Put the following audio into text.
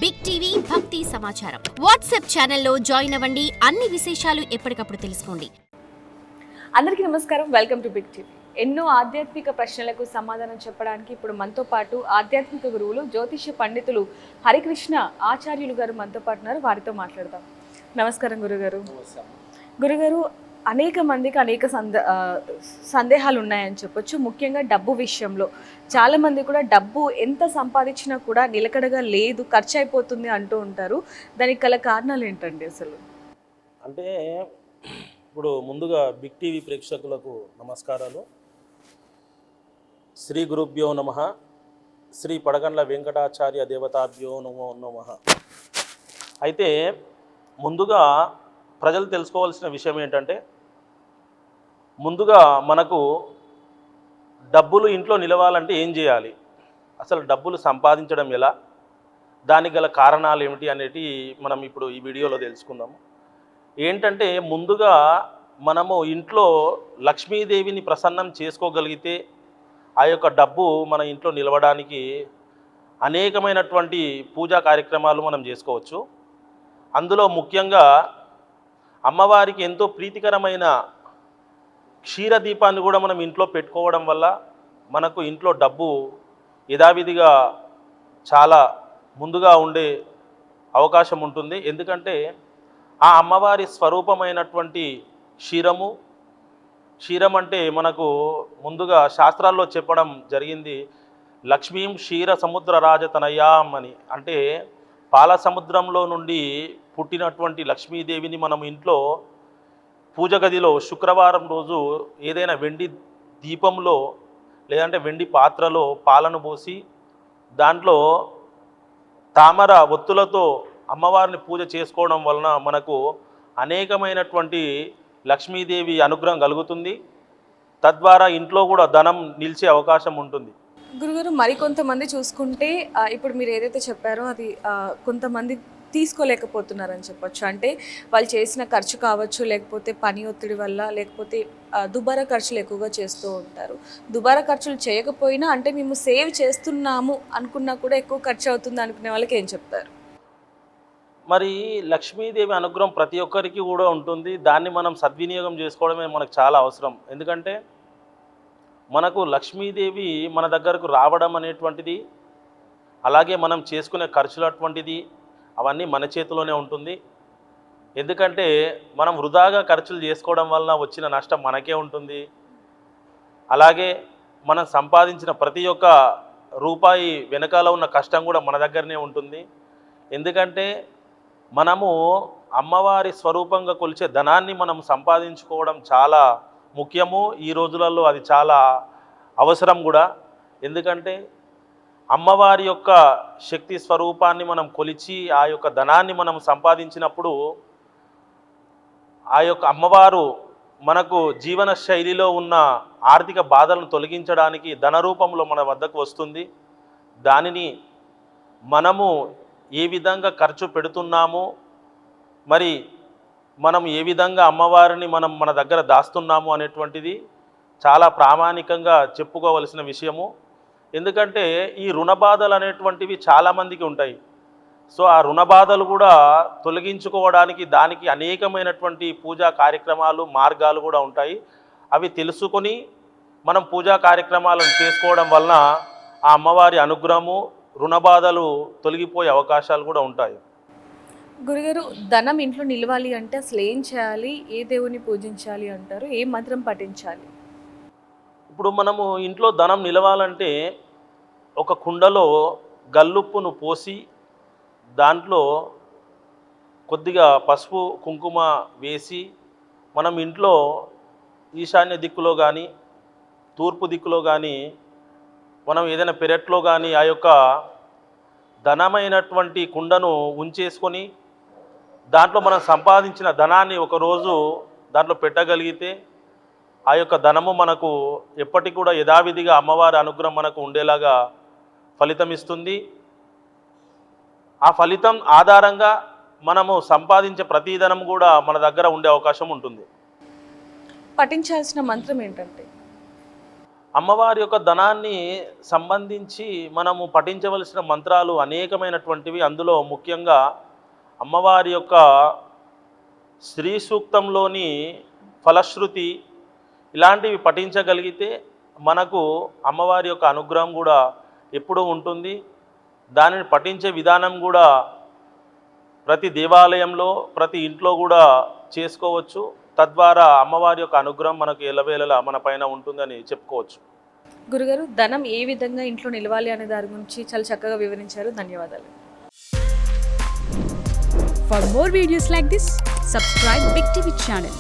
Big TV భక్తి సమాచారం WhatsApp ఛానల్లో జాయిన్ అవ్వండి. అన్ని విశేషాలు ఎప్పటికప్పుడు తెలుసుకోండి. అందరికీ నమస్కారం. Welcome to big TV. ఎన్నో ఆధ్యాత్మిక ప్రశ్నలకు సమాధానం చెప్పడానికి ఇప్పుడు మనతో పాటు ఆధ్యాత్మిక గురువులు జ్యోతిష పండితులు హరికృష్ణ ఆచార్యులు గారు మనతో పాటు ఉన్నారు. వారితో మాట్లాడదాం. నమస్కారం గురుగారు. గురుగారు, అనేక మందికి అనేక సందేహాలు ఉన్నాయని చెప్పొచ్చు. ముఖ్యంగా డబ్బు విషయంలో చాలామంది కూడా డబ్బు ఎంత సంపాదించినా కూడా నిలకడగా లేదు, ఖర్చు అయిపోతుంది అంటూ ఉంటారు. దానికి గల కారణాలు ఏంటండి అసలు? అంటే ఇప్పుడు ముందుగా బిగ్ టీవీ ప్రేక్షకులకు నమస్కారాలు. శ్రీ గురుభ్యో నమః. శ్రీ పడగండ్ల వెంకటాచార్య దేవతాభ్యో నమో నమః. అయితే ముందుగా ప్రజలు తెలుసుకోవాల్సిన విషయం ఏంటంటే, ముందుగా మనకు డబ్బులు ఇంట్లో నిలవాలంటే ఏం చేయాలి, అసలు డబ్బులు సంపాదించడం ఎలా, దానికి గల కారణాలు ఏమిటి అనేటి మనం ఇప్పుడు ఈ వీడియోలో తెలుసుకుందాము. ఏంటంటే ముందుగా మనము ఇంట్లో లక్ష్మీదేవిని ప్రసన్నం చేసుకోగలిగితే ఆ యొక్క డబ్బు మన ఇంట్లో నిలవడానికి అనేకమైనటువంటి పూజా కార్యక్రమాలు మనం చేసుకోవచ్చు. అందులో ముఖ్యంగా అమ్మవారికి ఎంతో ప్రీతికరమైన క్షీరదీపాన్ని కూడా మనం ఇంట్లో పెట్టుకోవడం వల్ల మనకు ఇంట్లో డబ్బు యథావిధిగా చాలా ముందుగా ఉండే అవకాశం ఉంటుంది. ఎందుకంటే ఆ అమ్మవారి స్వరూపమైనటువంటి క్షీరం అంటే మనకు ముందుగా శాస్త్రాల్లో చెప్పడం జరిగింది, లక్ష్మీం క్షీర సముద్ర రాజతనయాం అని. అంటే పాల సముద్రంలో నుండి పుట్టినటువంటి లక్ష్మీదేవిని మనం ఇంట్లో పూజ గదిలో శుక్రవారం రోజు ఏదైనా వెండి దీపంలో లేదంటే వెండి పాత్రలో పాలను పోసి దాంట్లో తామర ఒత్తులతో అమ్మవారిని పూజ చేసుకోవడం వలన మనకు అనేకమైనటువంటి లక్ష్మీదేవి అనుగ్రహం కలుగుతుంది. తద్వారా ఇంట్లో కూడా ధనం నిలిచే అవకాశం ఉంటుంది. గురుగారు, మరికొంతమంది చూసుకుంటే ఇప్పుడు మీరు ఏదైతే చెప్పారో అది కొంతమంది తీసుకోలేకపోతున్నారని చెప్పొచ్చు. అంటే వాళ్ళు చేసిన ఖర్చు కావచ్చు, లేకపోతే పని ఒత్తిడి వల్ల, లేకపోతే దుబారా ఖర్చులు ఎక్కువగా చేస్తూ ఉంటారు. దుబారా ఖర్చులు చేయకపోయినా అంటే మేము సేవ్ చేస్తున్నాము అనుకున్నా కూడా ఎక్కువ ఖర్చు అవుతుంది అనుకునే వాళ్ళకి ఏం చెప్తారు? మరి లక్ష్మీదేవి అనుగ్రహం ప్రతి ఒక్కరికి కూడా ఉంటుంది. దాన్ని మనం సద్వినియోగం చేసుకోవడమే మనకు చాలా అవసరం. ఎందుకంటే మనకు లక్ష్మీదేవి మన దగ్గరకు రావడం అనేటువంటిది, అలాగే మనం చేసుకునే ఖర్చులు అటువంటిది, అవన్నీ మన చేతిలోనే ఉంటుంది. ఎందుకంటే మనం వృధాగా ఖర్చులు చేసుకోవడం వలన వచ్చిన నష్టం మనకే ఉంటుంది. అలాగే మనం సంపాదించిన ప్రతి ఒక్క రూపాయి వెనకాల ఉన్న కష్టం కూడా మన దగ్గరనే ఉంటుంది. ఎందుకంటే మనము అమ్మవారి స్వరూపంగా కొలిచే ధనాన్ని మనం సంపాదించుకోవడం చాలా ముఖ్యము. ఈ రోజులలో అది చాలా అవసరం కూడా. ఎందుకంటే అమ్మవారి యొక్క శక్తి స్వరూపాన్ని మనం కొలిచి ఆ యొక్క ధనాన్ని మనం సంపాదించినప్పుడు ఆ యొక్క అమ్మవారు మనకు జీవన శైలిలో ఉన్న ఆర్థిక బాధలను తొలగించడానికి ధన రూపంలో మన వద్దకు వస్తుంది. దానిని మనము ఏ విధంగా ఖర్చు పెడుతున్నామో, మరి మనం ఏ విధంగా అమ్మవారిని మనం మన దగ్గర దాస్తున్నాము అనేటువంటిది చాలా ప్రామాణికంగా చెప్పుకోవలసిన విషయము. ఎందుకంటే ఈ రుణ బాధలు అనేటువంటివి చాలామందికి ఉంటాయి. సో ఆ రుణ బాధలు కూడా తొలగించుకోవడానికి దానికి అనేకమైనటువంటి పూజా కార్యక్రమాలు, మార్గాలు కూడా ఉంటాయి. అవి తెలుసుకొని మనం పూజా కార్యక్రమాలను చేసుకోవడం వలన ఆ అమ్మవారి అనుగ్రహము, రుణ బాధలు తొలగిపోయే అవకాశాలు కూడా ఉంటాయి. గురుగారు, ధనం ఇంట్లో నిలవాలి అంటే అసలు ఏం చేయాలి? ఏ దేవుని పూజించాలి అంటారు? ఏ మంత్రం పఠించాలి? ఇప్పుడు మనము ఇంట్లో ధనం నిలవాలంటే ఒక కుండలో గల్లుప్పును పోసి దాంట్లో కొద్దిగా పసుపు కుంకుమ వేసి మనం ఇంట్లో ఈశాన్య దిక్కులో కానీ తూర్పు దిక్కులో కానీ మనం ఏదైనా పెరట్లో కానీ ఆ యొక్క ధనమైనటువంటి కుండను ఉంచేసుకొని దాంట్లో మనం సంపాదించిన ధనాన్ని ఒకరోజు దాంట్లో పెట్టగలిగితే ఆ యొక్క ధనము మనకు ఎప్పటికి కూడా యథావిధిగా అమ్మవారి అనుగ్రహం మనకు ఉండేలాగా ఫలితం ఇస్తుంది. ఆ ఫలితం ఆధారంగా మనము సంపాదించే ప్రతి ధనం కూడా మన దగ్గర ఉండే అవకాశం ఉంటుంది. పఠించాల్సిన మంత్రం ఏంటంటే అమ్మవారి యొక్క ధనాన్ని సంబంధించి మనము పఠించవలసిన మంత్రాలు అనేకమైనటువంటివి. అందులో ముఖ్యంగా అమ్మవారి యొక్క శ్రీ సూక్తంలోని ఫలశ్రుతి ఇలాంటివి పఠించగలిగితే మనకు అమ్మవారి యొక్క అనుగ్రహం కూడా ఎప్పుడూ ఉంటుంది. దానిని పఠించే విధానం కూడా ప్రతి దేవాలయంలో ప్రతి ఇంట్లో కూడా చేసుకోవచ్చు. తద్వారా అమ్మవారి యొక్క అనుగ్రహం మనకు ఎల్లవేళలా మన పైన ఉంటుందని చెప్పుకోవచ్చు. గురుగారు, ధనం ఏ విధంగా ఇంట్లో నిలవాలి అనే దాని గురించి చాలా చక్కగా వివరించారు. ధన్యవాదాలు. For more videos like this, subscribe Big TV channel.